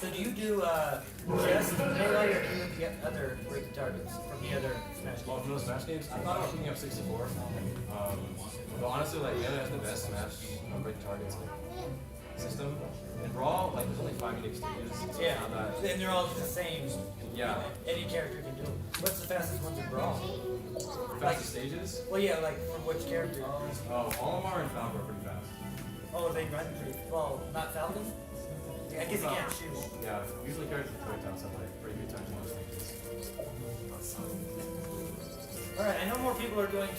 So do you do just melee or do you get other break targets from the other Smash Well, games? from those Smash games, I thought about picking up 64. But honestly, like, Melee has the best Smash break targets system. And Brawl, like, there's only 5 unique stages. So Yeah, it's not that, and they're all the same. yeah. Any character can do it. What's the fastest ones in Brawl? Fastest stages? Well, yeah, like from which character? Oh, Olimar and Falcon are pretty fast. Oh, they run pretty well. Not Falcon. Yeah, I guess you can't shoot. Yeah, usually characters with breakdowns have like pretty good times in those stages. All right, I know more people are going to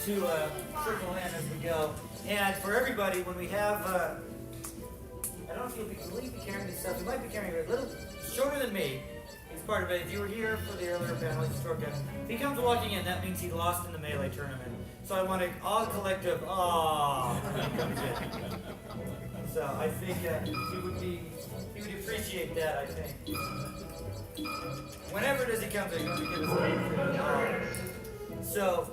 circle in as we go. And for everybody, when we have, I don't know if will you be carrying this stuff? You might be carrying it a little shorter than me. He's part of it. If you were here for the earlier panel, he's a short guy. If he comes walking in, that means he lost in the Melee tournament. So I want to all collective, when he comes in. So I think he would appreciate that, I think. Whenever it is he comes in, he's going to give us a So,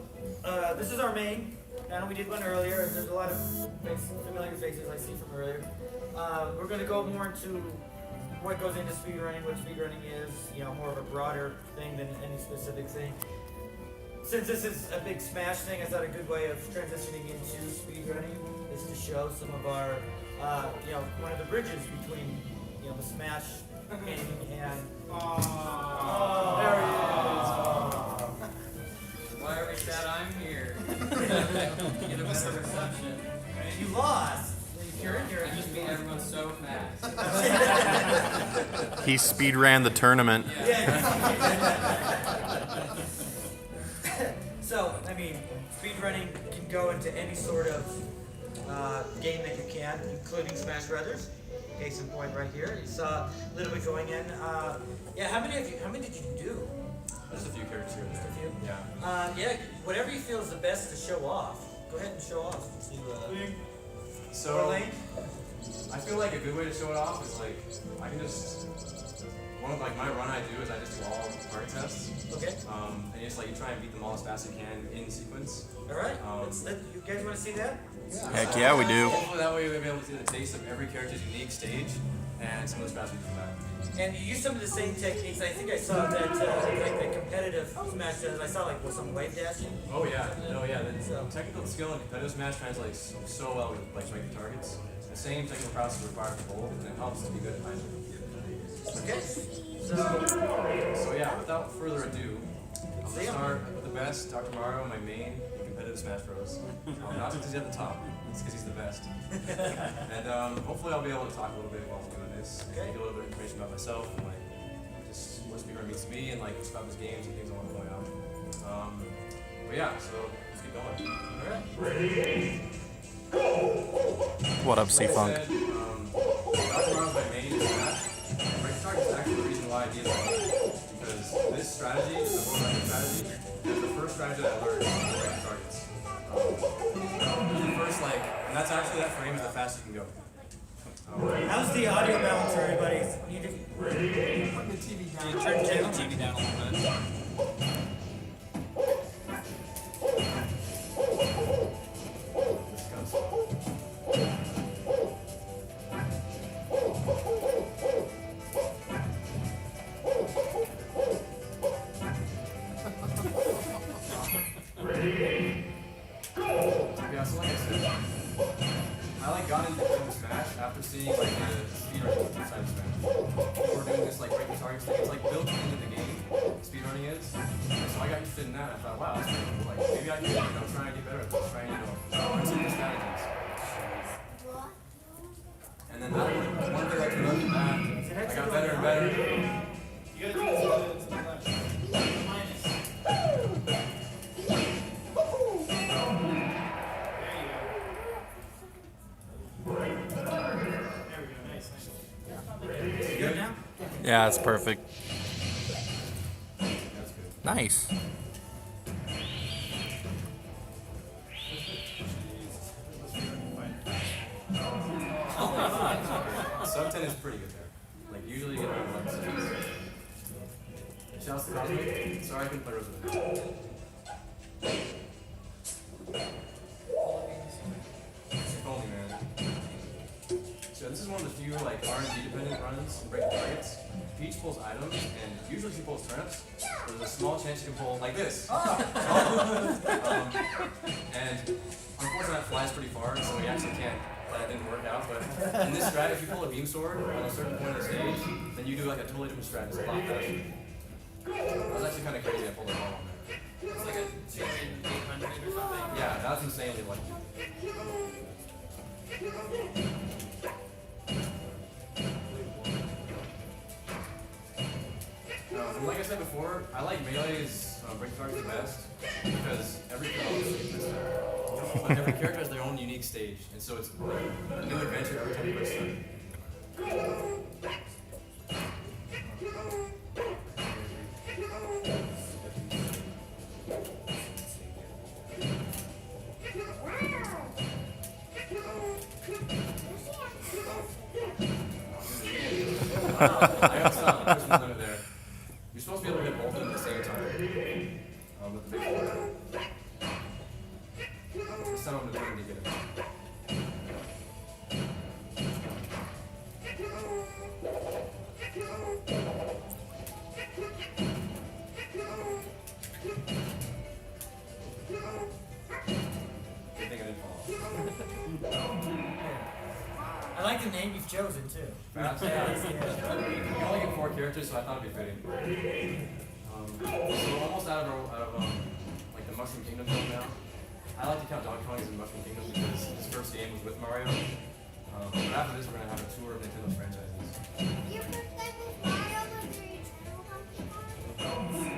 this is our main. I know we did one earlier. There's a lot of familiar faces I see from earlier. We're going to go more into what goes into speedrunning, what speedrunning is, more of a broader thing than any specific thing. Since this is a big Smash thing, I thought a good way of transitioning into speedrunning is to show some of our, one of the bridges between, the Smash game and. There he is. Why are we sad I'm here? Get a better reception. You lost. You're in here. I just beat everyone so fast. He speed ran the tournament. So, I mean, speedrunning can go into any sort of game that you can, including Smash Brothers. Case in point, right here. You saw a little bit going in. How many did you do? Just a few characters here and Just a there. few. Yeah. Whatever you feel is the best to show off. Go ahead and show off. So, I feel like a good way to show it off is like, I can just, one of like my run I do is I just do all target tests. Okay. And just like you try and beat them all as fast as you can in sequence. All right. You guys want to see that? Heck yeah, we do. Hopefully that way we'll be able to see the taste of every character's unique stage and some of the strategies from that. And you use some of the same techniques. I think I saw that, like the competitive Smash does. I saw like some wave dashing. Oh yeah, the technical skill and competitive Smash translates so well with like striking targets. The same technical process is required for both, and it helps to be good at either. Okay. So yeah, without further ado, I'm gonna start with the best, Dr. Mario, my main competitive Smash Bros. Not because he's at the top, it's because he's the best. And hopefully I'll be able to talk a little bit while I'm doing this, and give a little bit of information about myself and like just what speedrunning means to me and like just about his games and things I want to play on. But yeah, so let's get going. Alright. Ready? What up, C-Funk? Dr. Mario's my main Smash. Break target is actually the reason why I did it. Because this strategy, the one strategy, is the first strategy that I learned on break targets. The first, and that's actually, that frame is the fastest you can go. How's the audio balance for everybody? Ready? Put the TV down. Turn the TV down a little bit. Yeah, so like I said, I got into Smash after seeing the speedrunning side of Smash. We're doing this breaking targets thing. It's built into the game. Speedrunning is. So I got interested in that. I thought, wow, that's pretty cool. Maybe I can try and get better at this. Try and learn some new strategies. And then one thing I could learn from that, I got better and better. You gotta do this to the left. Minus. Good now? Yeah, it's perfect. Nice. Sub 10 is pretty good there. Usually you get around 6. Shouts to Cosmic. Sorry I couldn't play Rose with him. If only, man. So this is one of the few RNG dependent runs and break targets. Peach pulls items, and usually she pulls turnips. There's a small chance she can pull like this. And unfortunately that flies pretty far, so we actually can't. That didn't work out. But in this strat, if you pull a beam sword on a certain point of the stage, then you do like a totally different strat. It's a lot faster. That was actually kind of crazy. I pulled it all on there. It's like a 2,800 or something. Yeah, that was insanely lucky. And like I said before, I like Melee's break target the best because every character has their own unique stage, and so it's a new adventure every time you press start. I got some. There's one limit there. You're supposed to be able to hit both of them at the same time. With the big four. Some of them determined to get it. Good thing I didn't fall. I like the name you've chosen too. Perhaps, yeah. You only get 4 characters, so I thought it'd be fitting. So we're almost out of like the Mushroom Kingdom zone now. I like to count Donkey Kong as in Mushroom Kingdom because his first game was with Mario. But after this, we're gonna have a tour of Nintendo's franchises. Your first time with Mario was your eternal Donkey Kong?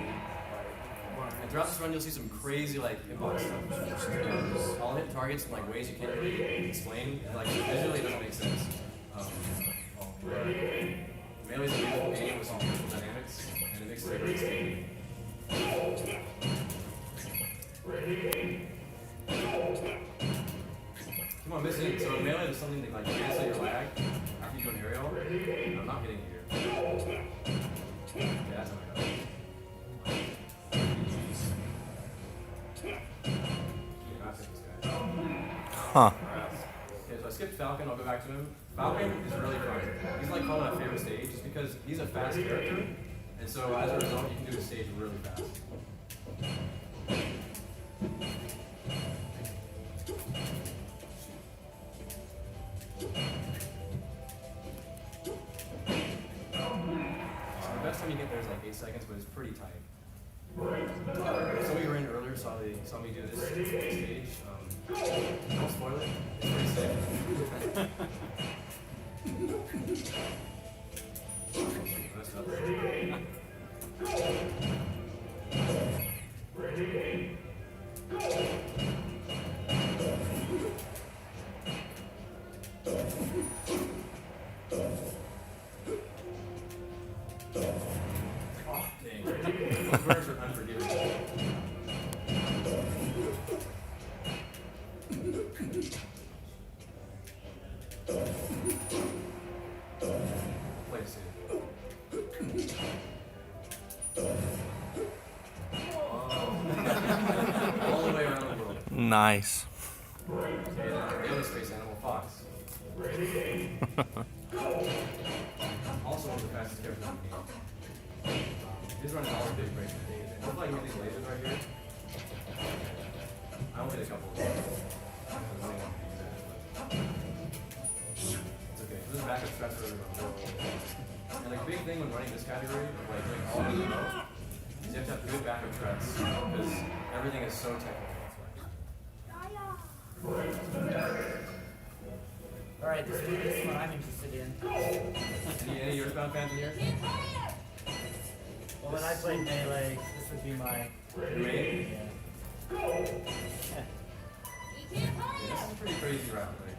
And throughout this run, you'll see some crazy like hitbox stuff. I'll hit targets in like ways you can't really explain. Like visually, it doesn't make sense. Melee's a beautiful game with some beautiful dynamics, and it makes it a great game. Come on, missing. So Melee is something that like cancel your lag after you do an aerial. I'm not getting it here. Yeah, that's how I got it. Huh. Okay, so I skipped Falcon, I'll go back to him. Falcon is really fun. He's like probably my favorite stage just because he's a fast character, and so as a result, you can do the stage really fast. So the best time you get there is like 8 seconds, but it's pretty tight. Some of you were in earlier saw me do this stage. Don't spoil it. It's pretty sick. Messed up. Oh, dang. Those birds are unforgiving. Play it safe. All the way around the world. Nice. Okay, now the other space animal, Fox. Also one of the fastest characters in the game. He's running all the big breaks in the day. It looks like you have these lasers right here. I only hit a couple of them. It's okay. This is backup strats for everyone. And like big thing when running this category, like doing all of them, is you have to have good backup strats because everything is so technical. Alright, this is what I'm interested in. Any of your Earthbound fans in here? Well, when I played Melee, this would be my Main? yeah. Yeah, this is a pretty crazy route. Like,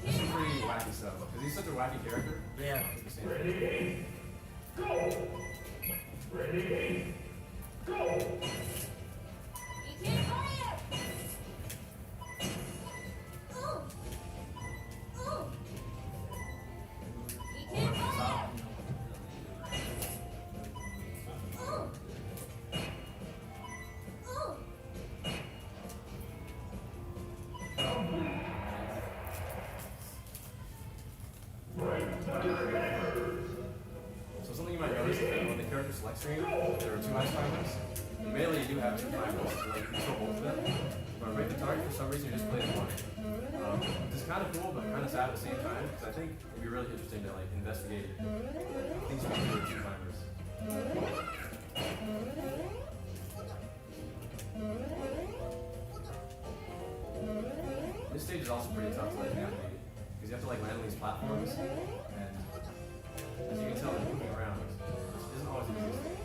this is some pretty wacky stuff. Because he's such a wacky character. Yeah. It's the same thing. something you might notice is that when the character select screen, there are 2 ice timers. Mainly you do have 2 timers, so like you control both of them. But right the target, for some reason, you just play one. Which is kind of cool, but kind of sad at the same time, because I think it'd be really interesting to like investigate things you can do with 2 timers. This stage is also pretty tough to like navigate, because you have to like land on these platforms, and as you can tell, they're moving around. Which isn't always the easiest thing.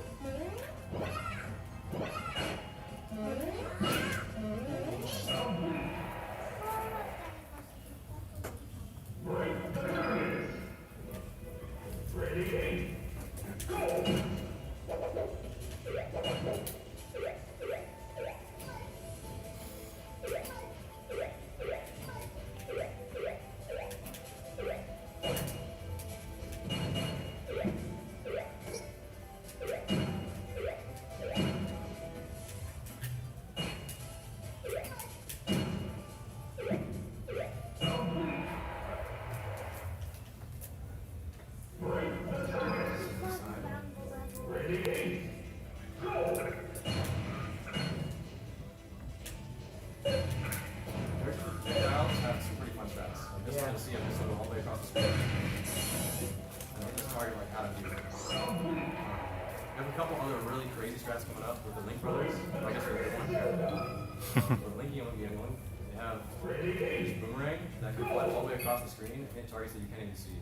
Boomerang that can fly all the way across the screen and hit targets that you can't even see.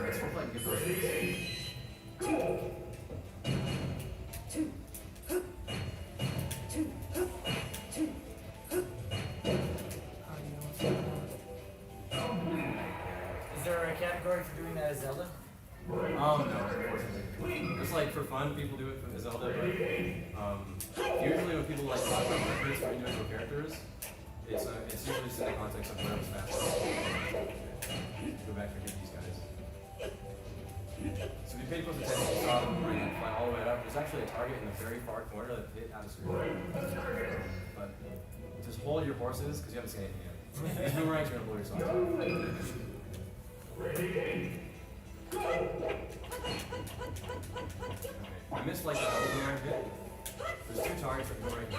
It's sort of like good Is there a category for doing that as Zelda? No, unfortunately. Just like for fun, people do it for Zelda, but usually when people like talk about records for individual characters, it's usually just in the context of whatever's faster. Go back and get these guys. So if you pay close attention, you saw the boomerang fly all the way up. There's actually a target in the very far corner that hit out of screen. But just hold your horses because you haven't seen anything yet. These boomerangs are gonna blow your socks off. Okay. I missed like the boomerang hit. There's 2 targets that boomerang hit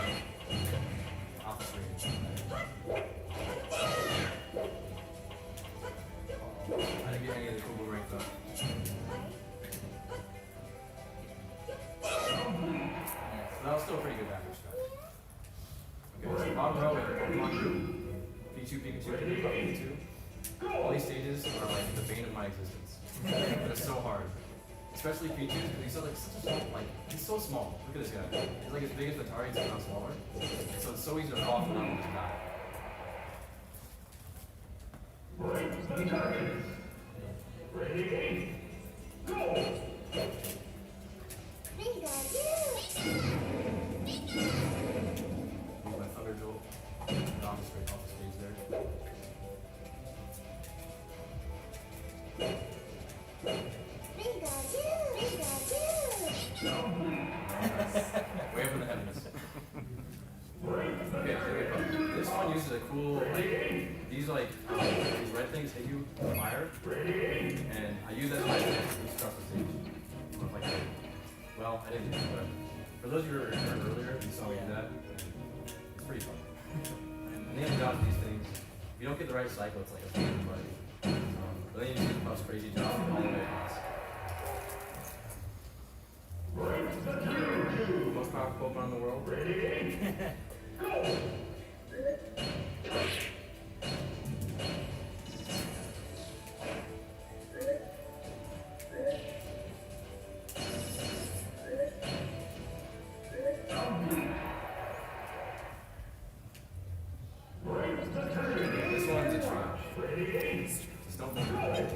off the screen. I didn't get any of the cool boomerang stuff. That was still a pretty good backwards stretch. Okay, so bottom row we have the Pokemon group. Pichu, Pikachu, Pikachu. All these stages are like the bane of my existence. They're so hard. Especially Pichu, because he's so like such a small, like he's so small. Look at this guy. He's like as big as the targets, but not smaller. So it's so easy to fall off and not just die. Ready, go! My Thunder Jolt. Off the stage there. Way up in the heavens. Okay, this one uses a cool, like, these red things hit you with fire, and I use that as my chance to boost across the stage. Like, well, I didn't do it, but for those of you who heard earlier, you saw me do that, and it's pretty fun. And the name of these things, if you don't get the right cycle, it's like a fun play. But then you just puffs crazy jumps all the way across. Most powerful Pokemon in the world. Ready, go! This one's a trash. Just don't move it.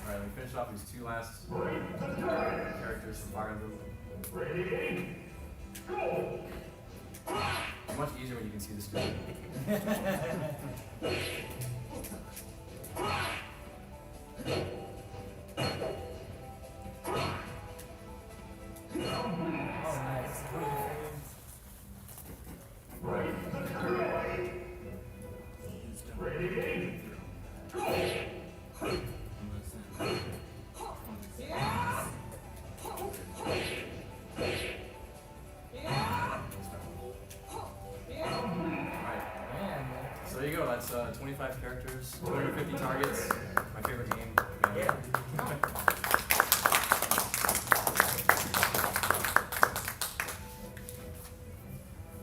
Alright, we finish off these 2 last characters from Fire Emblem. Ready, go! It's much easier when you can see the screen. So there you go. That's 25 characters, 250 targets. My favorite game. Yeah.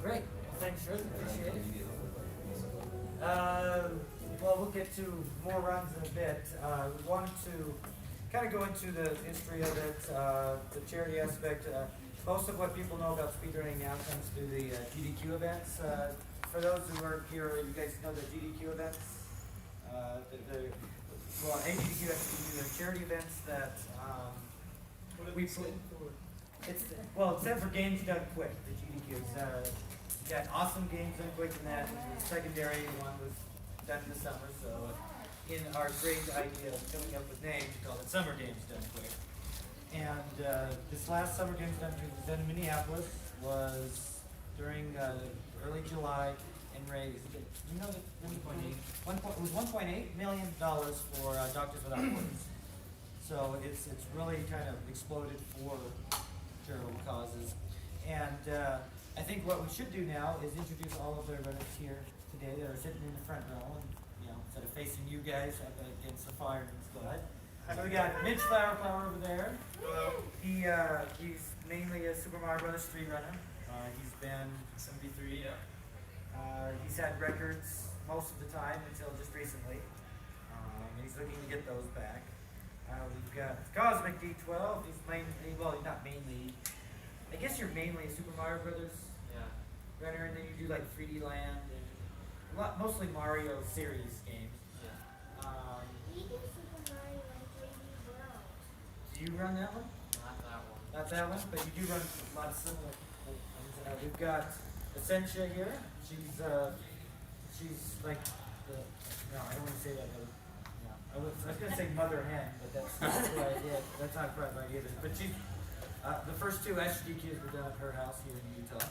Great. Well, thanks, Ruth. Appreciate it. Well, we'll get to more runs in a bit. We wanted to kind of go into the history of it, the charity aspect. Most of what people know about speedrunning now comes through the GDQ events. For those who aren't here, you guys know the GDQ events? Well, AGDQ actually are charity events that we put. It stands for Games Done Quick, the GDQ. It's got awesome games done quick in that. The secondary one was done in the summer, so in our great idea of coming up with names, we call it Summer Games Done Quick. And this last Summer Games Done Quick was done in Minneapolis, was during early July, and raised, you know, it was $1.8 million for Doctors Without Borders. So it's really kind of exploded for charitable causes. And I think what we should do now is introduce all of the runners here today that are sitting in the front row, and instead of facing you guys up against the fire and squad. So we got Mitch Flowerflower over there. He's mainly a Super Mario Brothers speedrunner. He's been 73. He's had records most of the time until just recently, and he's looking to get those back. We've got Cosmic D12. He's mainly, well, not mainly. I guess you're mainly a Super Mario Brothers runner, and then you do like 3D Land and mostly Mario series games. We do Super Mario and 3D World. Do you run that one? Not that one. Not that one, but you do run a lot of similar ones. We've got Essentia here. She's like the, no, I don't want to say that. No, I was going to say mother hen, but that's not quite it. That's not quite right either. But she's, the first two SDQs were done at her house here in Utah.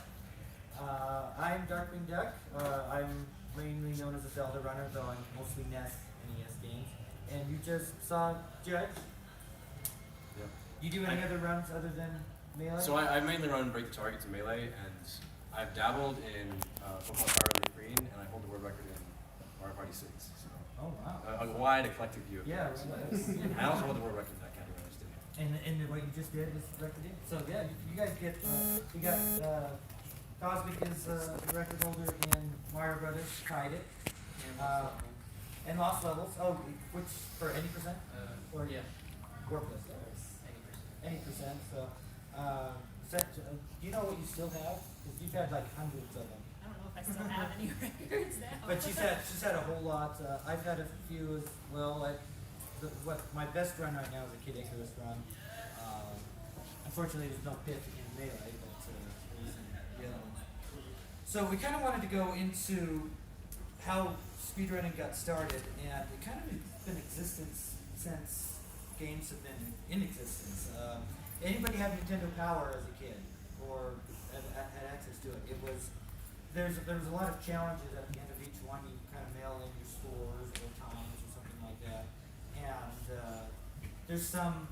I'm Darkwing Duck. I'm mainly known as a Zelda runner, though I'm mostly NES games. And you just saw Judge. Yep. You do any other runs other than Melee? So I mainly run Break the Targets in Melee, and I've dabbled in Pokemon Fire Red Green, and I hold the world record in Mario Party 6. So Oh wow. a wide eclectic view of Yeah, games. right. I also hold the world record in that category. And what you just did was record it. So yeah, you guys get you got Cosmic is the record holder in Mario Brothers, tied it, and Lost Levels. Oh, which for any percent? Or Yeah. Or plus 80%. So, do you know what you still have? Because you've had like hundreds of them. I don't know if I still have any records now. But she's had a whole lot. I've had a few as well. What my best run right now is a Kid Icarus run. Unfortunately, there's no pit in Melee, but there's the other ones. So we kind of wanted to go into how speedrunning got started, and it kind of been in existence since games have been in existence. Anybody have Nintendo Power as a kid, or had access to it? There was a lot of challenges at the end of each one. You kind of mail in your scores or times or something like that. And there's some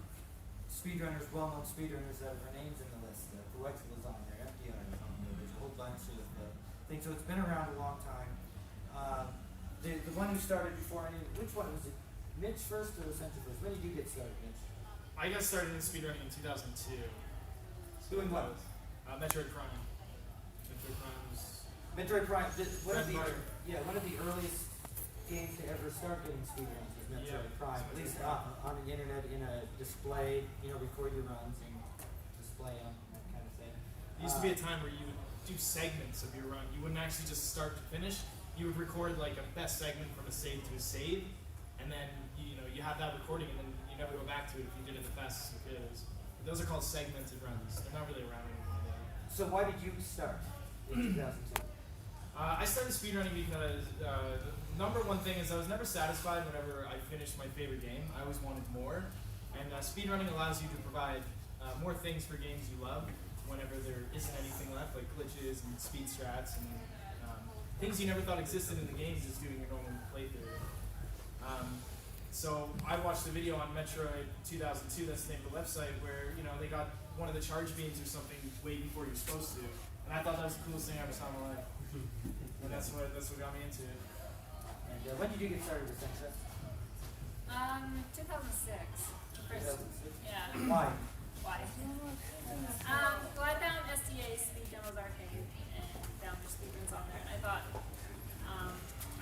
speedrunners, well-known speedrunners that have their names in the list. Fluexel is on there, FDR is on there. There's a whole bunch of things. So it's been around a long time. The one who started before which one was it? Mitch first or Essential first? When did you get started, Mitch? I got started in speedrunning in 2002. Doing what? Metroid Prime. Metroid Prime was... Metroid Prime. One of Prime. the earliest games to ever start getting speedruns was Metroid Prime. At least on the internet in a display, record your runs and display them, that kind of thing. It used to be a time where you would do segments of your run. You wouldn't actually just start to finish. You would record like a best segment from a save to a save, and then you have that recording, and then you never go back to it if you did it the fastest you could. Those are called segmented runs. They're not really around anymore. So why did you start in 2002? I started speedrunning because the number one thing is I was never satisfied whenever I finished my favorite game. I always wanted more, and speedrunning allows you to provide more things for games you love whenever there isn't anything left, like glitches and speed strats and things you never thought existed in the games, just doing your normal playthrough. So I watched the video on Metroid 2002. That's the name of the website where they got one of the charge beams or something way before you're supposed to, and I thought that was the coolest thing I ever saw in my life. And that's what got me into it. And when did you get started with Sensa? 2006. First, 2006. yeah. Why? Why? Well, I found SDA Speed Demos Arcade and found their speedruns on there, and I thought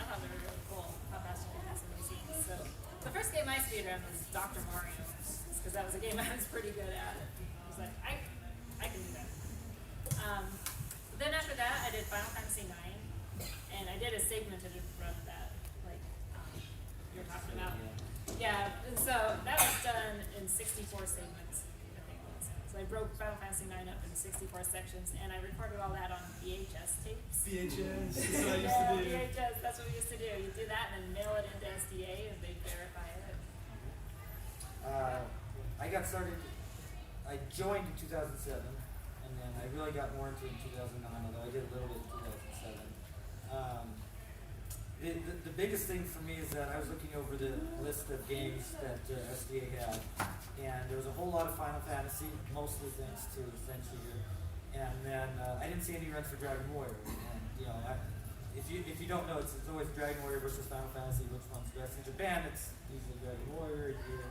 they were really cool. How fast you can pass some of these scenes. So the first game I speedrun was Dr. Mario, because that was a game I was pretty good at. I was like, I can do that. But then after that, I did Final Fantasy IX, and I did a segmented run of that, like you were talking about. Yeah, and so that was done in 64 segments, I think it was. So I broke Final Fantasy IX up into 64 sections, and I recorded all that on VHS tapes. VHS, that's what I used to do. VHS, that's what we used to do. You do that and then mail it into SDA, and they verify it. I got started, I joined in 2007, and then I really got more into it in 2009, although I did a little bit in 2007. The biggest thing for me is that I was looking over the list of games that SDA had, and there was a whole lot of Final Fantasy, mostly thanks to Senshi. And then I didn't see any runs for Dragon Warrior. And if you don't know, it's always Dragon Warrior versus Final Fantasy, which one's best. In Japan, it's usually Dragon Warrior. Here,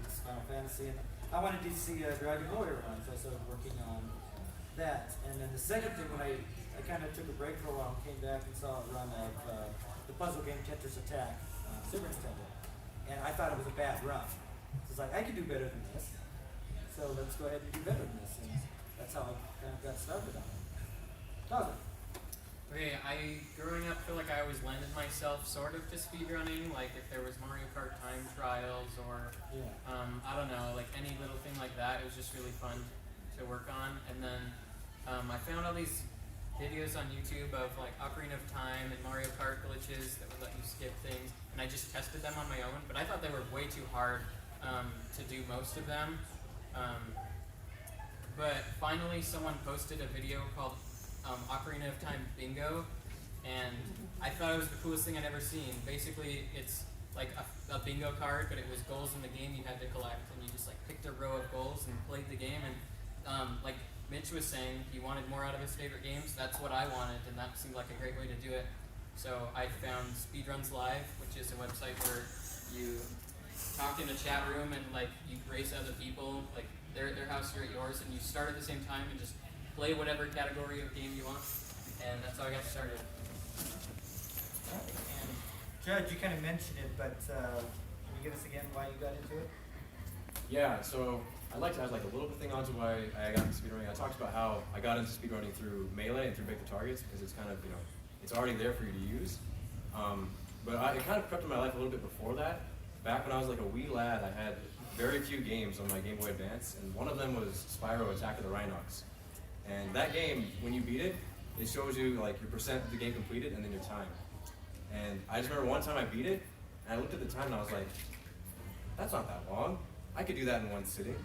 it's Final Fantasy. And I wanted to see a Dragon Warrior run, so I started working on that. And then the second thing, when I kind of took a break for a while and came back and saw a run of the puzzle game Tetris Attack, Super Nintendo, and I thought it was a bad run. So it's like, I can do better than this, so let's go ahead and do better than this. And that's how I kind of got started on it. Dawson. Okay, I growing up feel like I always lended myself sort of to speedrunning, like if there was Mario Kart time trials or I don't know, like any little thing like that. It was just really fun to work on. And then I found all these videos on YouTube of like Ocarina of Time and Mario Kart glitches that would let you skip things, and I just tested them on my own, but I thought they were way too hard to do most of them. But finally someone posted a video called Ocarina of Time Bingo, and I thought it was the coolest thing I'd ever seen. Basically it's like a bingo card, but it was goals in the game you had to collect, and you just like picked a row of goals and played the game. And like Mitch was saying, he wanted more out of his favorite games. That's what I wanted, and that seemed like a great way to do it. So I found Speedruns Live, which is a website where you talk in a chat room and like you race other people, like their house, you're at yours, and you start at the same time and just play whatever category of game you want. And that's how I got started. And Judge, you kind of mentioned it, but can you give us again why you got into it? Yeah, so I'd like to add like a little bit thing onto why I got into speedrunning. I talked about how I got into speedrunning through Melee and through Break the Targets, because it's kind of, it's already there for you to use. But it kind of crept in my life a little bit before that. Back when I was like a wee lad, I had very few games on my Game Boy Advance, and one of them was Spyro Attack of the Rhinox. And that game, when you beat it, it shows you like your percent of the game completed and then your time. And I just remember one time I beat it, and I looked at the time and I was like, that's not that long. I could do that in one sitting.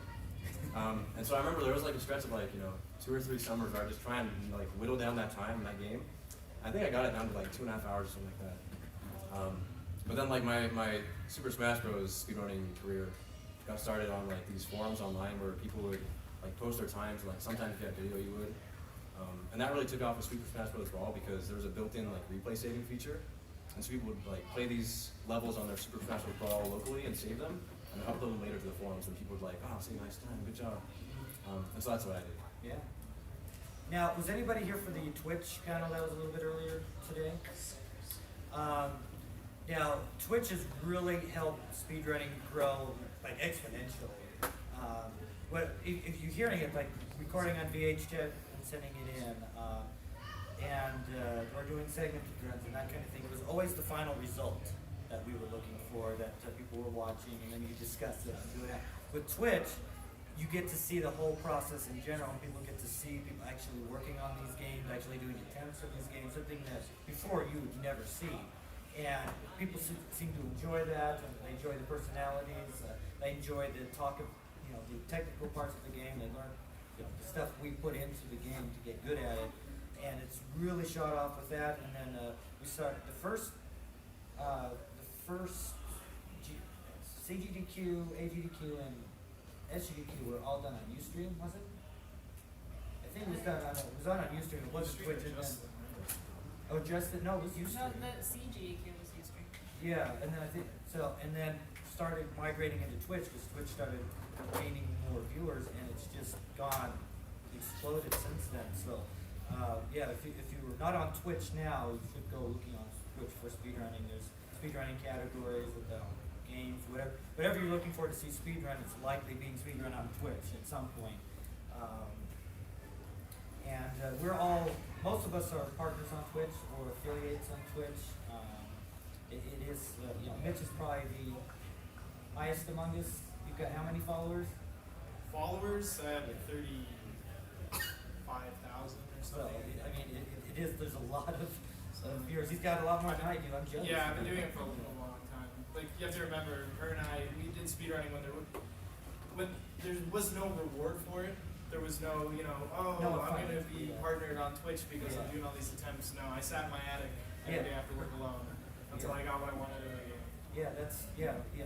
And so I remember there was like a stretch of like, 2 or 3 summers where I just try and like whittle down that time in that game. I think I got it down to like 2.5 hours or something like that. But then like my Super Smash Bros. Speedrunning career got started on like these forums online where people would like post their times, and like sometimes if you had video you would. And that really took off with Super Smash Bros. Brawl because there was a built-in like replay saving feature. And so people would like play these levels on their Super Smash Bros. Brawl locally and save them, and then upload them later to the forums, and people would like, oh, see, nice time, good job. And so that's what I did. Yeah. Now, was anybody here for the Twitch panel that was a little bit earlier today? Now, Twitch has really helped speedrunning grow like exponentially. If you're hearing it, like recording on VHS and sending it in, or doing segmented runs and that kind of thing, it was always the final result that we were looking for, that people were watching, and then you discuss it and do that. With Twitch, you get to see the whole process in general, and people get to see people actually working on these games, actually doing attempts of these games, something that before you would never see. And people seem to enjoy that, and they enjoy the personalities, they enjoy the talk of, the technical parts of the game, they learn the stuff we put into the game to get good at it. And it's really shot off with that, and then we started the first CGDQ, AGDQ, and SGDQ were all done on Ustream, was it? I think it was done on Ustream. It wasn't Twitch. And then, oh, just no, it was No, Ustream. the CGEQ was Ustream. Yeah, and then I think so, and then started migrating into Twitch because Twitch started gaining more viewers, and it's just exploded since then. So, yeah, if you were not on Twitch now, you should go looking on Twitch for speedrunning. There's speedrunning categories with games, whatever you're looking for to see speedrun. It's likely being speedrun on Twitch at some point. And most of us are partners on Twitch or affiliates on Twitch. It is, Mitch is probably the highest among us. You've got how many followers? Followers, I have 35,000 or So, something. I mean, it is, there's a lot of viewers. He's got a lot more than I do. I'm jealous. Yeah, I've been doing it for a long time. Like, you have to remember, her and I, we did speedrunning when there was no reward for it. There was no, I'm going to be partnered on Twitch because I'm doing all these attempts. No, I sat in my attic every day after work alone until I got what I wanted in the game. Yeah.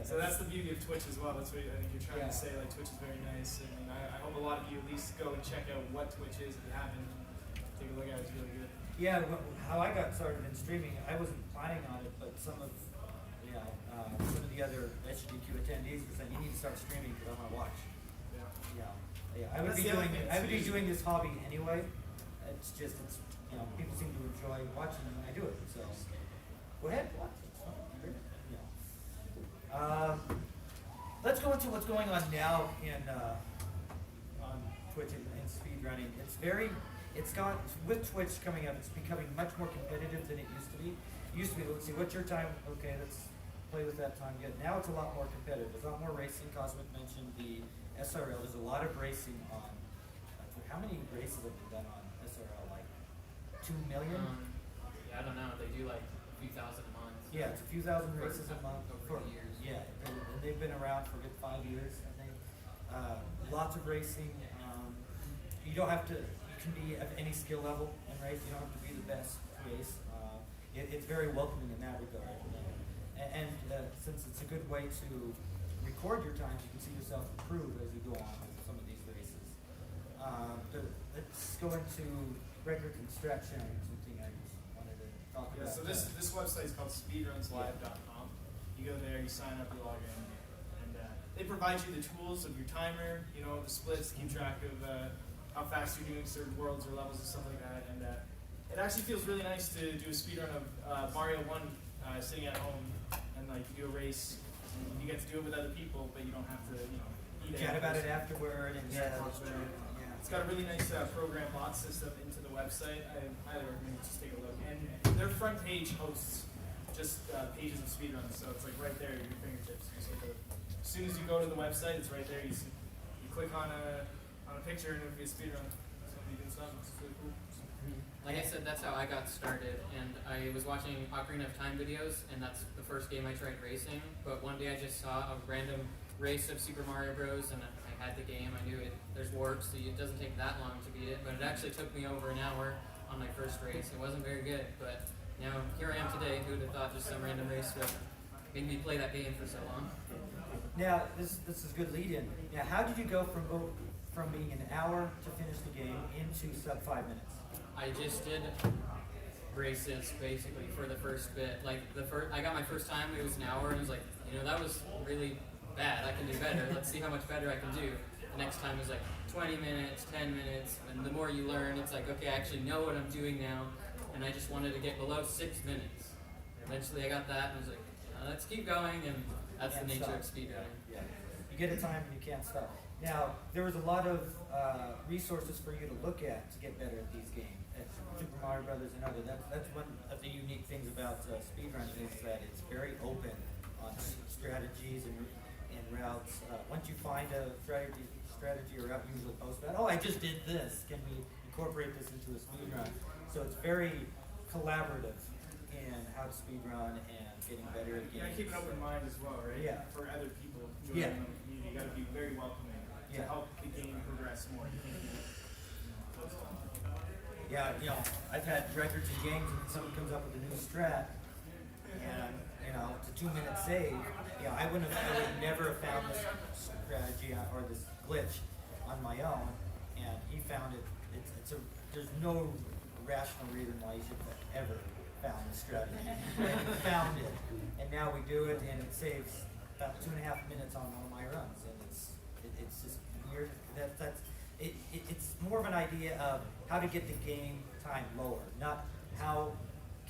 So that's the beauty of Twitch as well. That's what I think you're trying to say. Like, Twitch is very nice, and I hope a lot of you at least go and check out what Twitch is if you haven't. Take a look at it; it's really good. Yeah, how I got started in streaming, I wasn't planning on it, but some of the other SGDQ attendees were saying you need to start streaming because I want to watch. Yeah. I would be doing this hobby anyway. It's just people seem to enjoy watching when I do it. So go ahead, watch. It's fun. Let's go into what's going on now on Twitch and speedrunning. With Twitch coming up, it's becoming much more competitive than it used to be. It used to be, let's see, what's your time? Okay, let's play with that time. Now it's a lot more competitive. There's a lot more racing. Cosmic mentioned the SRL. There's a lot of racing on. How many races have been done on SRL? Like 2 million? Yeah, I don't know. They do like a few thousand a month. Yeah, it's a few thousand races a month. Over the years. Yeah, and they've been around for a good 5 years, I think. Lots of racing. You don't have to. You can be at any skill level in race. You don't have to be the best race. It's very welcoming in that regard. And since it's a good way to record your times, you can see yourself improve as you go on with some of these races. Let's go into record construction, something I just wanted to talk about. Yeah, so this website is called speedrunslive.com. You go there, you sign up, you log in, and they provide you the tools of your timer, the splits, keep track of how fast you're doing certain worlds or levels and stuff like that. And it actually feels really nice to do a speedrun of Mario 1 sitting at home and like you do a race. And you get to do it with other people, but you don't have to, chat about it afterward. And it's got a really nice program bot system into the website. I highly recommend you just take a look. And their front page hosts just pages of speedruns, so it's like right there at your fingertips. As soon as you go to the website, it's right there. You click on a picture and it'll be a speedrun. Somebody doing something. It's really cool. Like I said, that's how I got started, and I was watching Ocarina of Time videos, and that's the first game I tried racing. But one day I just saw a random race of Super Mario Bros. And I had the game. I knew it. There's warps, so it doesn't take that long to beat it. But it actually took me over an hour on my first race. It wasn't very good, but now here I am today. Who would have thought just some random race would make me play that game for so long? Now this is a good lead-in. Now, how did you go from being an hour to finish the game into sub 5 minutes? I just did races basically for the first bit. Like I got my first time. It was an hour, and it was like, that was really bad. I can do better. Let's see how much better I can do. The next time was like 20 minutes, 10 minutes, and the more you learn, it's like, okay, I actually know what I'm doing now, and I just wanted to get below 6 minutes. Eventually, I got that, and I was like, let's keep going, and that's the nature of speedrunning. Yeah. You get a time and you can't stop. Now, there was a lot of resources for you to look at to get better at these games. At Super Mario Brothers and other. That's one of the unique things about speedrunning is that it's very open on strategies and routes. Once you find a strategy or route, you usually post about, I just did this. Can we incorporate this into a speedrun? So it's very collaborative in how to speedrun and getting better at games. You gotta keep an open mind as well, right? Yeah. For other people joining the community, you gotta be very welcoming to help the game progress more. You can't be, Yeah, I've had records in games and someone comes up with a new strat, and you know, it's a 2-minute save. You know, I would never have found this strategy or this glitch on my own, and he found it. There's no rational reason why you should have ever found this strategy. And he found it, and now we do it, and it saves about 2.5 minutes on one of my runs, and it's just weird. It's more of an idea of how to get the game time lower, not how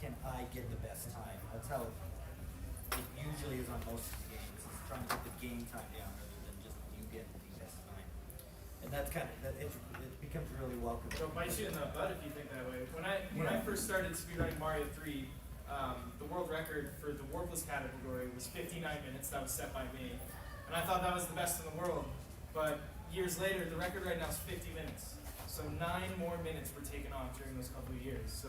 can I get the best time. That's how it usually is on most of the games. It's trying to get the game time down rather than just you get the best time. And that's kind of it becomes really welcome. It'll bite you in the butt if you think that way. When I first started speedrunning Mario 3, the world record for the warpless category was 59 minutes. That was set by me, and I thought that was the best in the world. But years later, the record right now is 50 minutes. So 9 more minutes were taken off during those couple of years. So,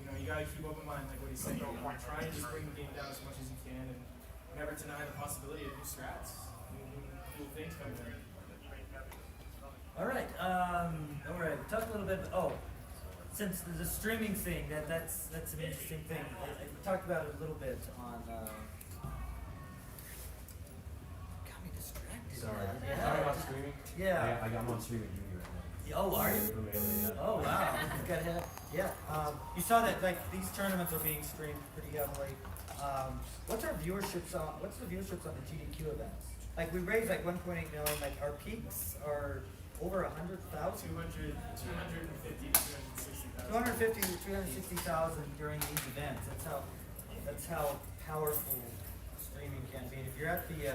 you know, you gotta keep open mind, like what he's saying. Try and just bring the game down as much as you can, and never deny the possibility of new strats, new cool things coming in. All right. Talk a little bit. Since the streaming thing, that's an interesting thing. I talked about it a little bit on. Got me distracted. Sorry. Yeah. Sorry about streaming. Yeah. I'm on streaming with you right now. Oh, are you? From Melee, yeah. Oh wow. Got ahead. Yeah. You saw that like these tournaments are being streamed pretty heavily. What's the viewerships on the GDQ events? Like we raised like 1.8 million. Like our peaks are over 100,000. 250 to 260,000. 250 to 360,000 during these events. That's how powerful streaming can be. And if you're at the,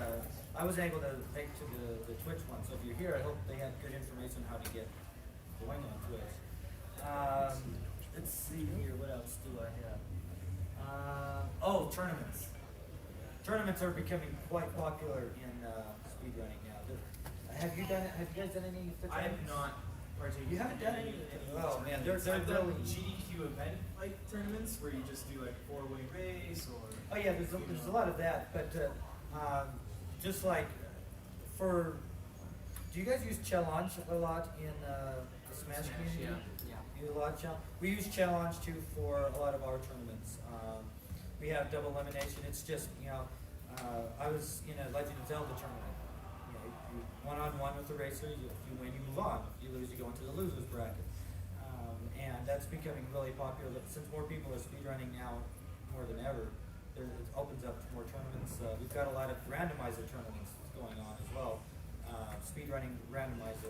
I was able to take to the Twitch one. So if you're here, I hope they had good information on how to get going on Twitch. Let's see here. What else do I have? Tournaments. Tournaments are becoming quite popular in speedrunning now. Have you guys done any? I have not partaken. You haven't done any? Oh man, they're I've done really. GDQ event like tournaments where you just do like 4-way race or. Oh yeah, there's a lot of that, but just like for, do you guys use challenge a lot in the Smash community? Yeah. You use a lot of challenge. We use challenge too for a lot of our tournaments. We have double elimination. It's just I was in a Legend of Zelda tournament. You one-on-one with the racer. If you win, you move on. If you lose, you go into the losers bracket. And that's becoming really popular. Since more people are speedrunning now more than ever, it opens up to more tournaments. We've got a lot of randomizer tournaments going on as well. Speedrunning randomizer.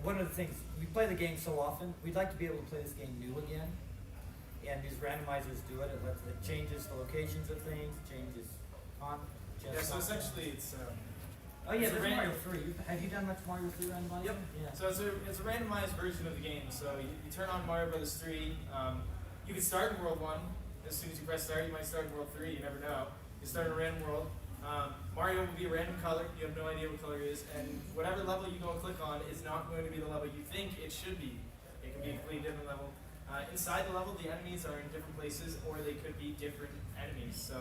One of the things, we play the game so often, we'd like to be able to play this game new again. And these randomizers do it. It changes the locations of things, changes Yeah, so essentially it's. Oh yeah, it's a there's random- Mario 3. Have you done much Mario 3 randomizing? Yep. Yeah. So it's a randomized version of the game. So you turn on Mario Brothers 3. You can start in World 1. As soon as you press start, you might start in World 3. You never know. You start in a random world. Mario will be a random color. You have no idea what color it is. And whatever level you go and click on is not going to be the level you think it should be. It can be a completely different level. Inside the level, the enemies are in different places, or they could be different enemies. So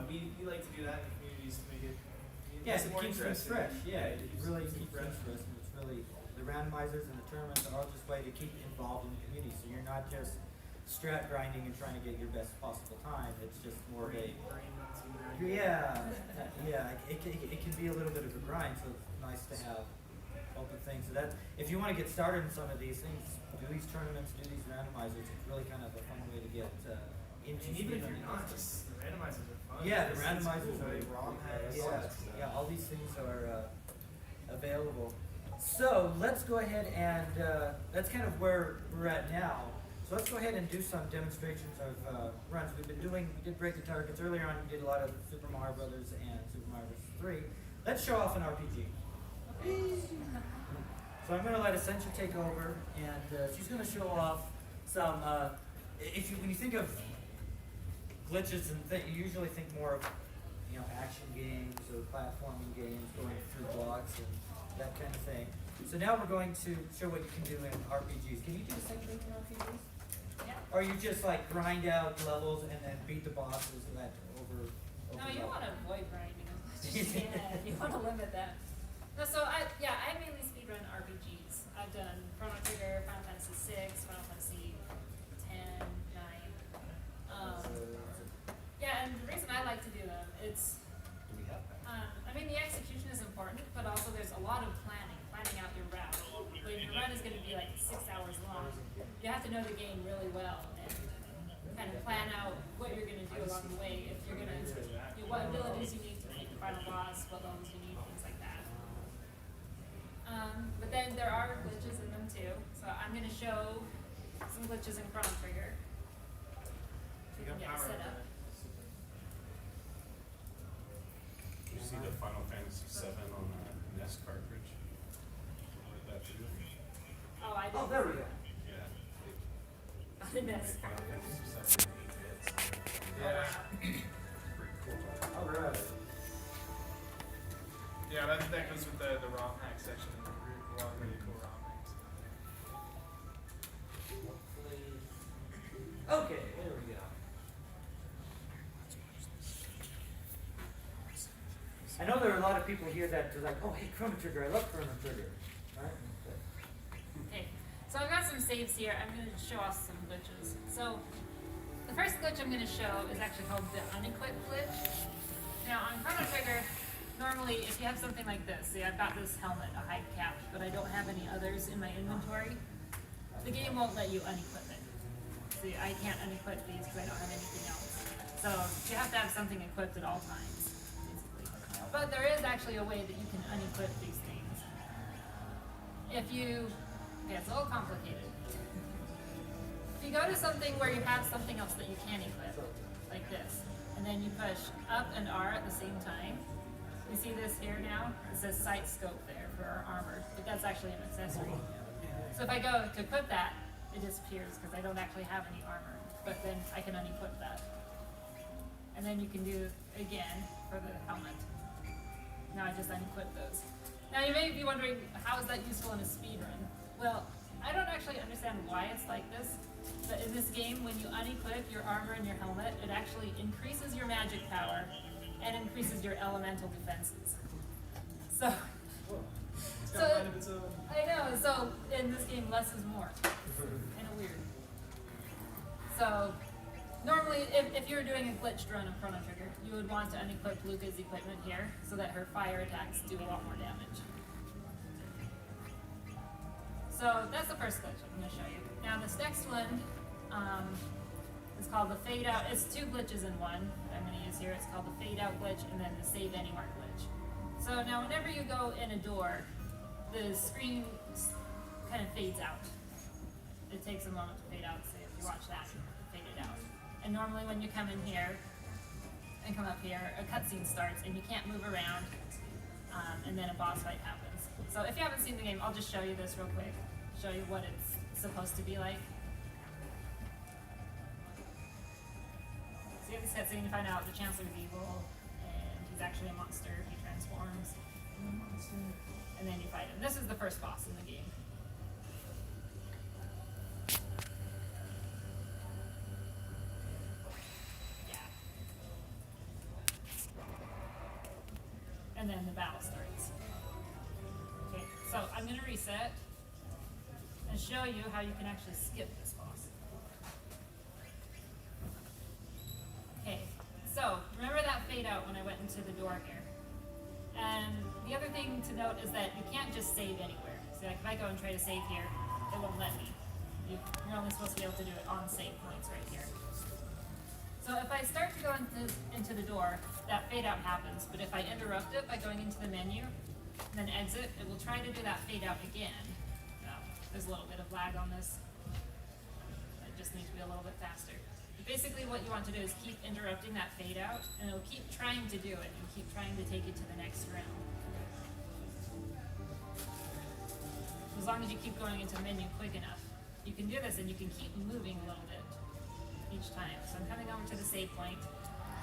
we like to do that in communities to make it. Yes, it more keeps things interesting. fresh. Yeah, it keeps really things keeps fresh. things fresh. And it's really, the randomizers and the tournaments are just a way to keep involved in the community. So you're not just strat grinding and trying to get your best possible time. It's just more of a, it can be a little bit of a grind. So it's nice to have open things. So that if you want to get started in some of these things, do these tournaments, do these randomizers. It's really kind of a fun way to get into. And even if speedrunning. you're not, just the randomizers are fun. Yeah, the It's randomizers cool. are Like ROM hacks. yeah, all these things are available. So let's go ahead and that's kind of where we're at now. So let's go ahead and do some demonstrations of runs. We did break the targets earlier on. We did a lot of Super Mario Brothers and Super Mario Bros. 3. Let's show off an RPG. So I'm going to let Essentia take over, and she's going to show off some. When you think of glitches and things, you usually think more of action games or platforming games, going through blocks and that kind of thing. So now we're going to show what you can do in RPGs. Can you do the same thing in RPGs? Yeah. Or you just like grind out levels and then beat the bosses and that over No, you level? want to avoid grinding as much as you can. You want to limit that. No, so I mainly speedrun RPGs. I've done Chrono Trigger, Final Fantasy 6, Final Fantasy 10, 9. Yeah, and the reason I like to it's, Do we have that? I mean, the execution is important, but also there's a lot of planning out your route. When your run is going to be like 6 hours long, you have to know the game really well and kind of plan out what you're going to do along the way. If you're going to, what abilities you need to beat the final boss, what levels you need, things like that. But then there are glitches in them too. So I'm going to show some glitches in Chrono Trigger. You got Yeah, power set up. You see the Final Fantasy VII on the NES cartridge? Like that too? Oh, I Oh, did. there we go. Yeah. I did this. Final Fantasy VII and 8 bits. Yeah. Pretty cool. All right. Yeah, that goes with the ROM hack section. A lot of really cool ROM hacks. Hopefully. Okay, there we go. I know there are a lot of people here that are like, oh, hey, Chrono Trigger, I love Chrono Trigger. Right? Okay, so I've got some saves here. I'm going to show off some glitches. So the first glitch I'm going to show is actually called the unequipped glitch. Now on Chrono Trigger, normally if you have something like this, see I've got this helmet, a hide cap, but I don't have any others in my inventory, the game won't let you unequip it. See, I can't unequip these because I don't have anything else. So you have to have something equipped at all times, basically. But there is actually a way that you can unequip these things. If you, okay, it's a little complicated. If you go to something where you have something else that you can equip, like this, and then you push up and R at the same time, you see this here now? It says sight scope there for our armor, but that's actually an accessory. So if I go to equip that, it disappears because I don't actually have any armor, but then I can unequip that. And then you can do again for the helmet. Now I just unequip those. Now you may be wondering, how is that useful in a speedrun? Well, I don't actually understand why it's like this, but in this game, when you unequip your armor and your helmet, it actually increases your magic power and increases your elemental defenses. So, It's got a mind of its own. I know, so in this game, less is more. Kind of weird. So, normally, if you were doing a glitched run of Chrono Trigger, you would want to unequip Luca's equipment here so that her fire attacks do a lot more damage. So that's the first glitch I'm going to show you. Now this next one is called the fade out. It's two glitches in one that I'm going to use here. It's called the fade out glitch and then the save anywhere glitch. So now whenever you go in a door, the screen kind of fades out. It takes a moment to fade out, so if you watch that, it faded out. And normally when you come in here and come up here, a cutscene starts and you can't move around, and then a boss fight happens. So if you haven't seen the game, I'll just show you this real quick, show you what it's supposed to be like. So you have this cutscene to find out the Chancellor's evil, and he's actually a monster. He transforms into a monster, and then you fight him. This is the first boss in the game. And then the battle starts. Okay, so I'm going to reset and show you how you can actually skip this boss. Okay, so remember that fade out when I went into the door here. And the other thing to note is that you can't just save anywhere. So like if I go and try to save here, it won't let me. You're only supposed to be able to do it on save points right here. So if I start to go into the door, that fade out happens, but if I interrupt it by going into the menu, and then exit, it will try to do that fade out again. Now, there's a little bit of lag on this. I just need to be a little bit faster. But basically what you want to do is keep interrupting that fade out, and it'll keep trying to do it, and keep trying to take it to the next round. As long as you keep going into the menu quick enough, you can do this, and you can keep moving a little bit each time. So I'm coming over to the save point.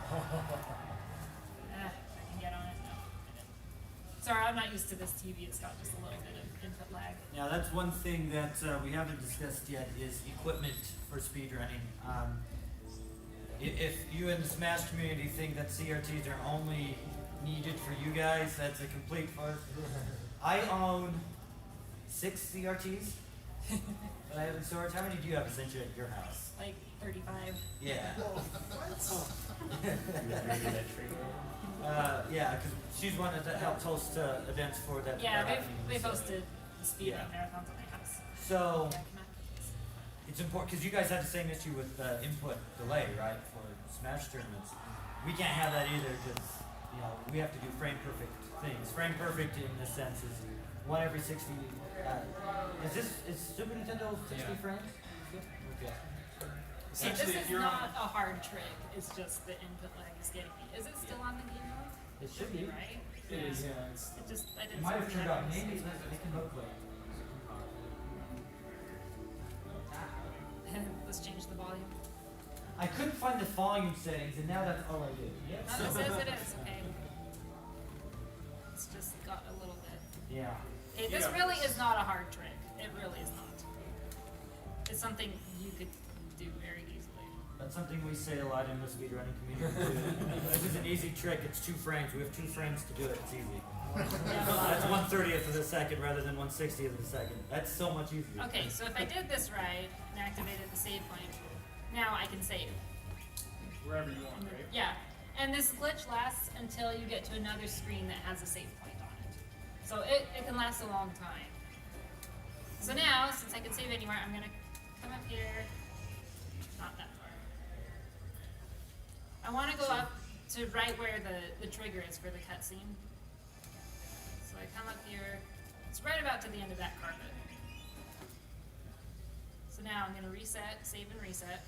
I can get on it. No, I didn't. Sorry, I'm not used to this TV. It's got just a little bit of input lag. Now that's one thing that we haven't discussed yet is equipment for speedrunning. If you in the Smash community think that CRTs are only needed for you guys, that's a complete farce. I own 6 CRTs that I have in storage. How many do you have essentially at your house? Like 35. Yeah. Yeah, because she's one that helps host events for that. Yeah, are happening in they've the hosted the speed Yeah. marathons at my house. So Yeah, come on. it's important because you guys had the same issue with input delay, right, for Smash tournaments. We can't have that either because we have to do frame perfect things. Frame perfect in the sense is 1 every 60. Is Super Nintendo 60 Yeah. frames? Okay. See, this Essentially, if is you're not a hard trick. It's just the input lag is getting me. Is it still on the game mode? It should be. Right? It is, yeah. It's, It just I It didn't. might see have the turned out. numbers. Maybe it can look like. Let's change the volume. I couldn't find the volume settings, and now that's all I do. No, this says it is okay. It's just got a little bit. Yeah. Hey, this really is not a hard trick. It really is not. It's something you could do very easily. That's something we say a lot in the speedrunning community too. This is an easy trick. It's 2 frames. We have 2 frames to do it. It's easy. That's 1/30th of a second rather than 1/60th of a second. That's so much easier. Okay, so if I did this right and activated the save point, now I can save. wherever you want, right? Yeah, and this glitch lasts until you get to another screen that has a save point on it. So it can last a long time. So now, since I can save anywhere, I'm gonna come up here, not that far. I wanna go up to right where the trigger is for the cutscene. So I come up here, it's right about to the end of that carpet. So now I'm gonna reset, save and reset.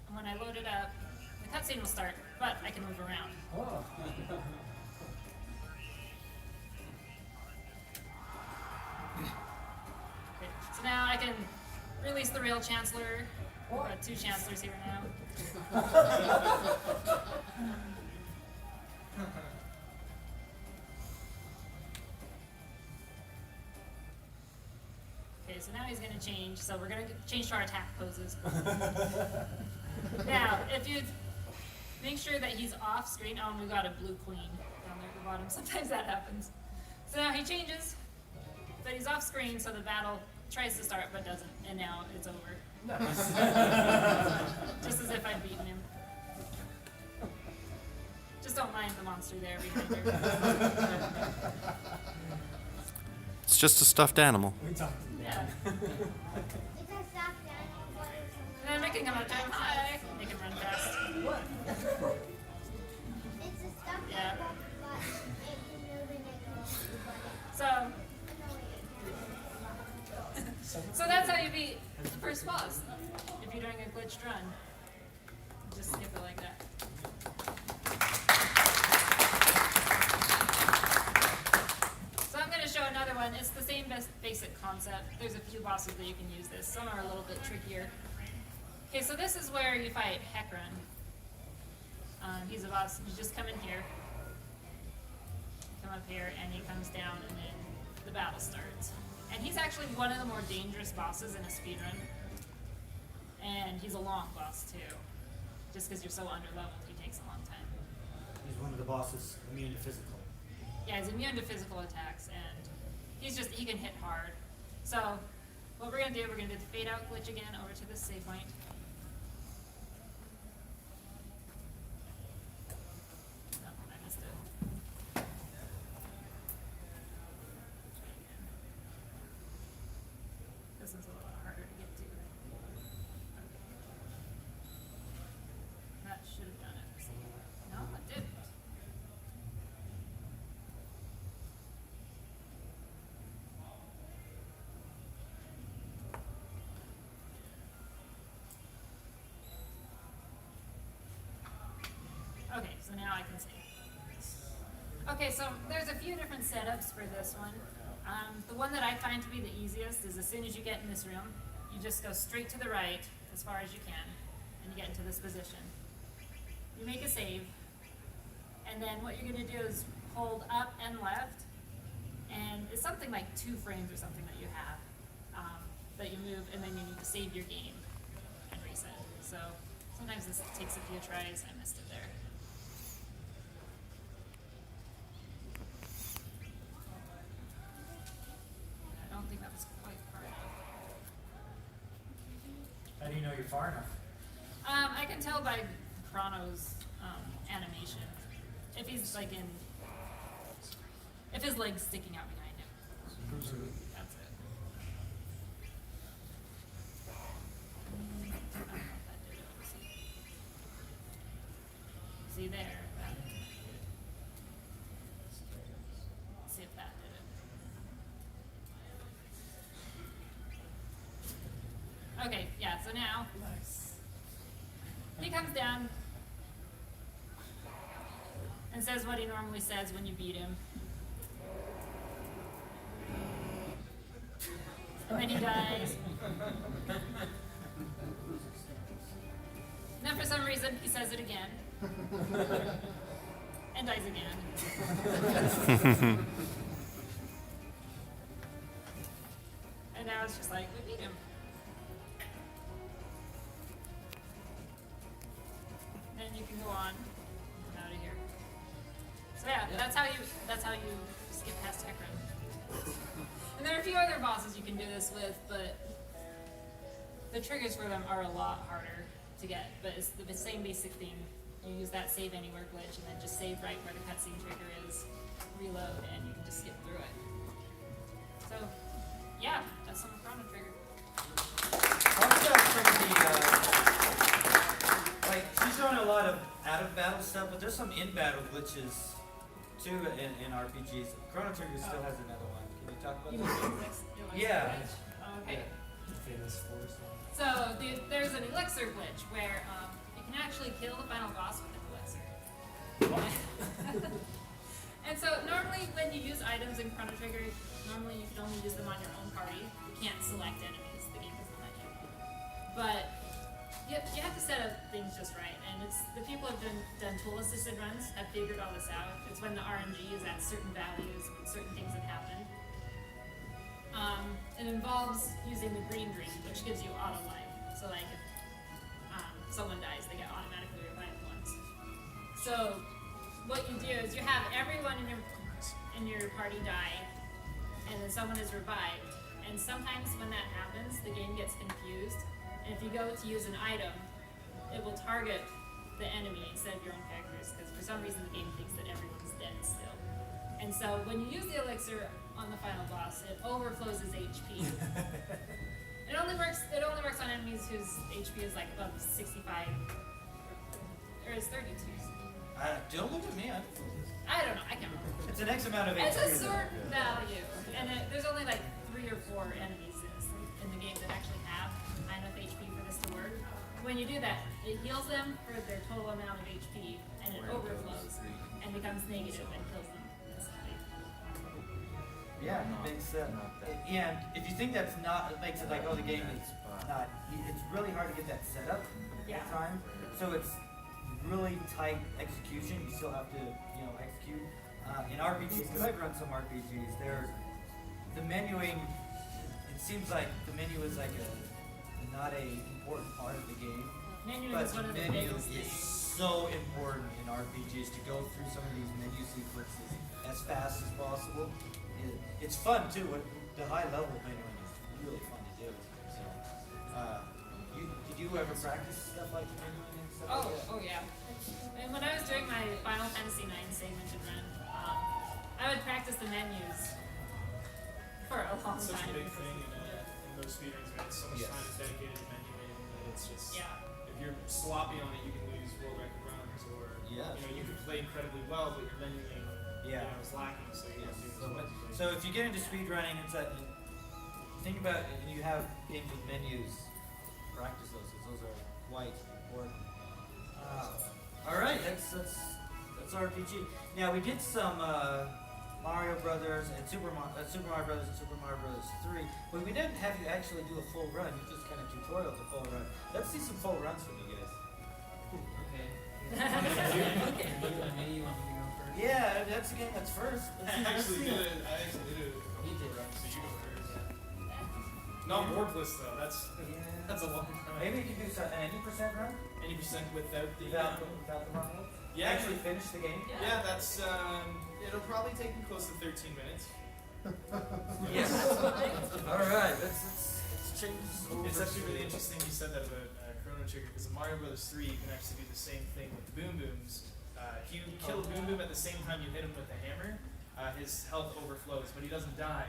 And when I load it up, the cutscene will start, but I can move around. Oh. Okay, so now I can release the real Chancellor. We've got 2 Chancellors here now. Okay, so now he's going to change. So we're going to change to our attack poses. Now, if you make sure that he's off screen, oh, and we've got a blue queen down there at the bottom. Sometimes that happens. So now he changes, but he's off screen, so the battle tries to start but doesn't, and now it's over. Just as if I'd beaten him. Just don't mind the monster there behind her. It's just a stuffed animal. Yeah. It's a stuffed animal, but it's a And then we can come up to him. Hi. Make him run fast. It's a stuffed Yeah. animal, but it can move and it goes. So, so that's how you beat the first boss. If you're doing a glitched run, just skip it like that. So I'm going to show another one. It's the same basic concept. There's a few bosses that you can use this. Some are a little bit trickier. Okay, so this is where you fight Hecron. He's a boss. You just come in here, come up here, and he comes down, and then the battle starts. And he's actually one of the more dangerous bosses in a speedrun. And he's a long boss too. Just because you're so underleveled, he takes a long time. He's one of the bosses immune to physical. Yeah, he's immune to physical attacks, and he can hit hard. So, what we're gonna do the fade out glitch again over to this save point. No, I missed it. This one's a little harder to get to. That should have done it. No, it didn't. Okay, so now I can see. Okay, so there's a few different setups for this one. The one that I find to be the easiest is as soon as you get in this room, you just go straight to the right as far as you can, and you get into this position. You make a save, and then what you're going to do is hold up and left, and it's something like 2 frames or something that you have that you move, and then you need to save your game and reset. So sometimes this takes a few tries. I missed it there. I don't think that was quite far enough. How do you know you're far enough? I can tell by Chrono's animation. he's like in, if his leg's sticking out behind him, that's it. I don't know if that did it. Let's see. See there. Let's see if that did it. Okay, yeah, so now he comes down and says what he normally says when you beat him. And then he dies. And then for some reason he says it again. And dies again. And now it's just like, we beat him. Then you can go on out of here. So yeah, that's how you skip past tech run. And there are a few other bosses you can do this with, but the triggers for them are a lot harder to get. But it's the same basic thing. You use that save anywhere glitch and then just save right where the cutscene trigger is, reload, and you can just skip through it. So yeah, that's some Chrono Trigger. Talk about some of the, like, she's showing a lot of out-of-battle stuff, but there's some in-battle glitches, too, in RPGs. Chrono Trigger still has another one. Can you talk about You that? want next? Yeah. Okay. Famous forest. So there's an elixir glitch where you can actually kill the final boss with an elixir. And so normally when you use items in Chrono Trigger, normally you can only use them on your own party. You can't select enemies, the game doesn't let you. But you have to set up things just right, and it's the people who have done tool assisted runs have figured all this out. It's when the RNG is at certain values, certain things have happened. It involves using the green dream, which gives you auto life. So like if someone dies, they get automatically revived once. So what you do is you have everyone in your party die, and then someone is revived. And sometimes when that happens, the game gets confused. And if you go to use an item, it will target the enemy instead of your own characters, because for some reason the game thinks that everyone's dead still. And so when you use the elixir on the final boss, it overflows his HP. It only works on enemies whose HP is like above 65, or is 32. Don't look at me. I don't know. I can't remember. It's an X amount of It's a HP. certain value, and there's only like 3 or 4 enemies in the game that actually have high enough HP for this to work. When you do that, it heals them for their total amount of HP, and it overflows and becomes negative and kills them instantly. Yeah, it makes yeah. If you think that's not, it makes it like, oh, the game is not. It's really hard to get that set up Yeah. at time. So it's really tight execution. You still have to, execute. In RPGs, because I've run some RPGs, the menuing. It seems like the menu is like not a important part of the game. Menuing But is one of the menu biggest is things. so important in RPGs to go through some of these menu sequences as fast as possible. It's fun too. The high level menuing is really fun to do. So, did you ever practice stuff like menuing and stuff like that? Oh yeah. And when I was doing my Final Fantasy IX segment run, I would practice the menus for a long It's such time. a big thing in those speedruns, man. So much time is dedicated to menuing that it's just, Yeah. if you're sloppy on it, you can lose world record runs, or Yeah. you can play incredibly well, but your menuing is lacking, so you have to do So, the so if you get into speedrunning, it's like, think about it, and you have games with menus, practice those, because those are quite important. All right, that's RPG. Now we did some Mario Brothers and Super Mario Brothers and Super Mario Brothers 3, but we didn't have you actually do a full run. You just kind of tutorial the full run. Let's see some full runs from you guys. Okay. Okay. Me, you want me to go first? Yeah, that's the game that's first. Let's see, I let's actually see. did it. He did. So you go first. Not wordless though. That's a long time. Maybe you can do an 80% run Any percent without the. without the run load. Yeah. Actually finish the game. Yeah, that's it'll probably take me close to 13 minutes. Yes. All right. Let's change this over. It's actually really interesting you said that about Chrono Trigger, because in Mario Brothers 3 you can actually do the same thing with the boom booms. If you kill Boom Boom at the same time you hit him with the hammer, his health overflows, but he doesn't die.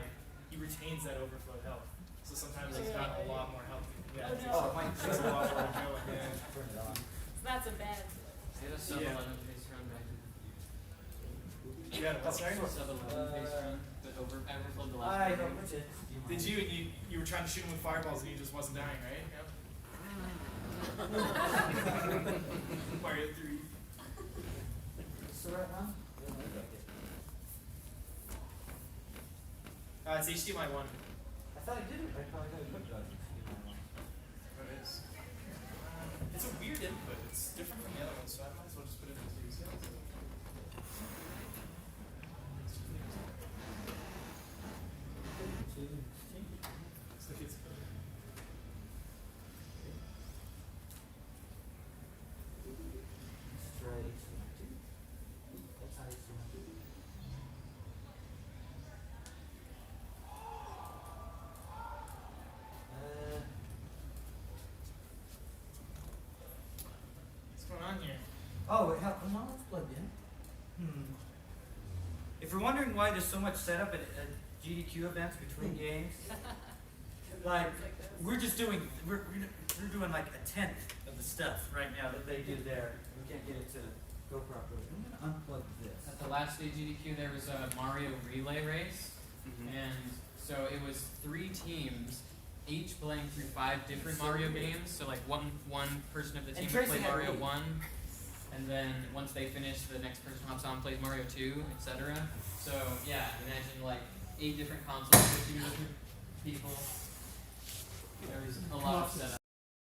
He retains that overflowed health. So sometimes he's got a lot more health. Yeah, Oh, my takes a lot more to go. Yeah. Turn it on. So that's a bad. I had a sub 11 face run back. You had a what, sorry? Sub 11 face run, but I overflowed the last I one. don't push it. Did you were trying to shoot him with fireballs and he just wasn't dying, right? Yep. Mario 3. Is the right one? It's HDMI 1. I thought I did it. I probably got it hooked on. What it is. It's a weird input. It's different from the other ones, so I might as well just put it into these. So it's Let's try HDMI 2. That's how HDMI 2. what's going on here? Oh, no, it's plugged in. If you're wondering why there's so much setup at GDQ events between games, like we're doing like a tenth of the stuff right now that they do there. We can't get it to go properly. I'm gonna unplug this. At the last day GDQ, there was a Mario relay race, and so it was 3 teams, each playing through 5 different Mario games. So like one person of the team And would Tracy play had Mario me. 1, and then once they finish, the next person hops on, plays Mario 2, etc. So yeah, imagine like 8 different consoles, 15 different people. There was a lot of setup.